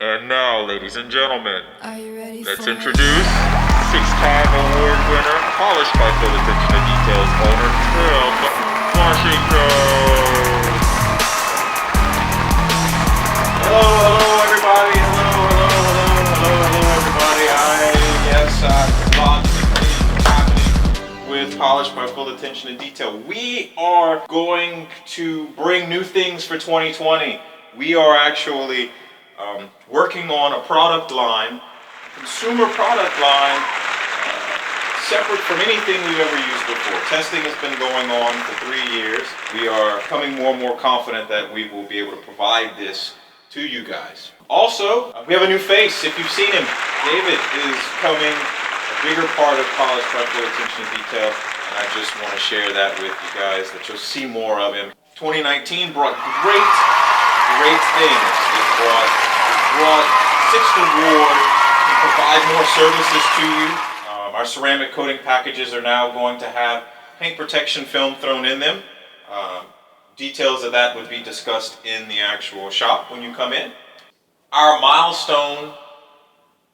And now, ladies and gentlemen, Are you ready let's for introduce six-time award winner, polished by full attention to details owner, Tim Washington. Hello, everybody. Hello, everybody. Lots of things happening with Polished by Full Attention to Detail. We are going to bring new things for 2020. We are actually working on a product line, consumer product line, separate from anything we've ever used before. Testing has been going on for 3 years. We are becoming more and more confident that we will be able to provide this to you guys. Also, we have a new face. If you've seen him, David is becoming a bigger part of Polished by Full Attention to Detail, and I just want to share that with you guys, that you'll see more of him. 2019 brought great things. It brought sixth award to provide more services to you. Our ceramic coating packages are now going to have paint protection film thrown in them. Details of that would be discussed in the actual shop when you come in. Our milestone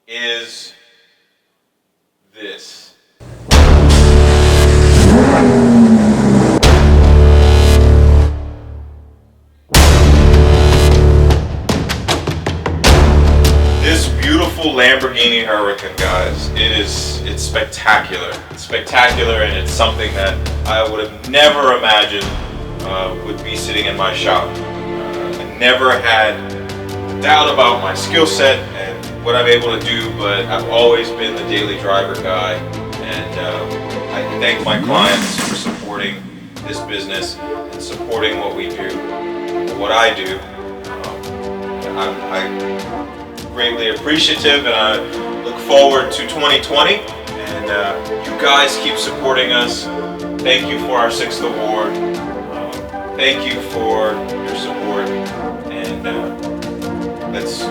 is this. This beautiful Lamborghini Huracan, guys, it's spectacular. It's spectacular, and it's something that I would have never imagined would be sitting in my shop. I never had a doubt about my skill set and what I'm able to do, but I've always been the daily driver guy, and I thank my clients for supporting this business and supporting what we do, what I do. I'm greatly appreciative, and I look forward to 2020, and you guys keep supporting us. Thank you for our 6th award. Thank you for your support, and let's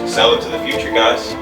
sell it to the future, guys.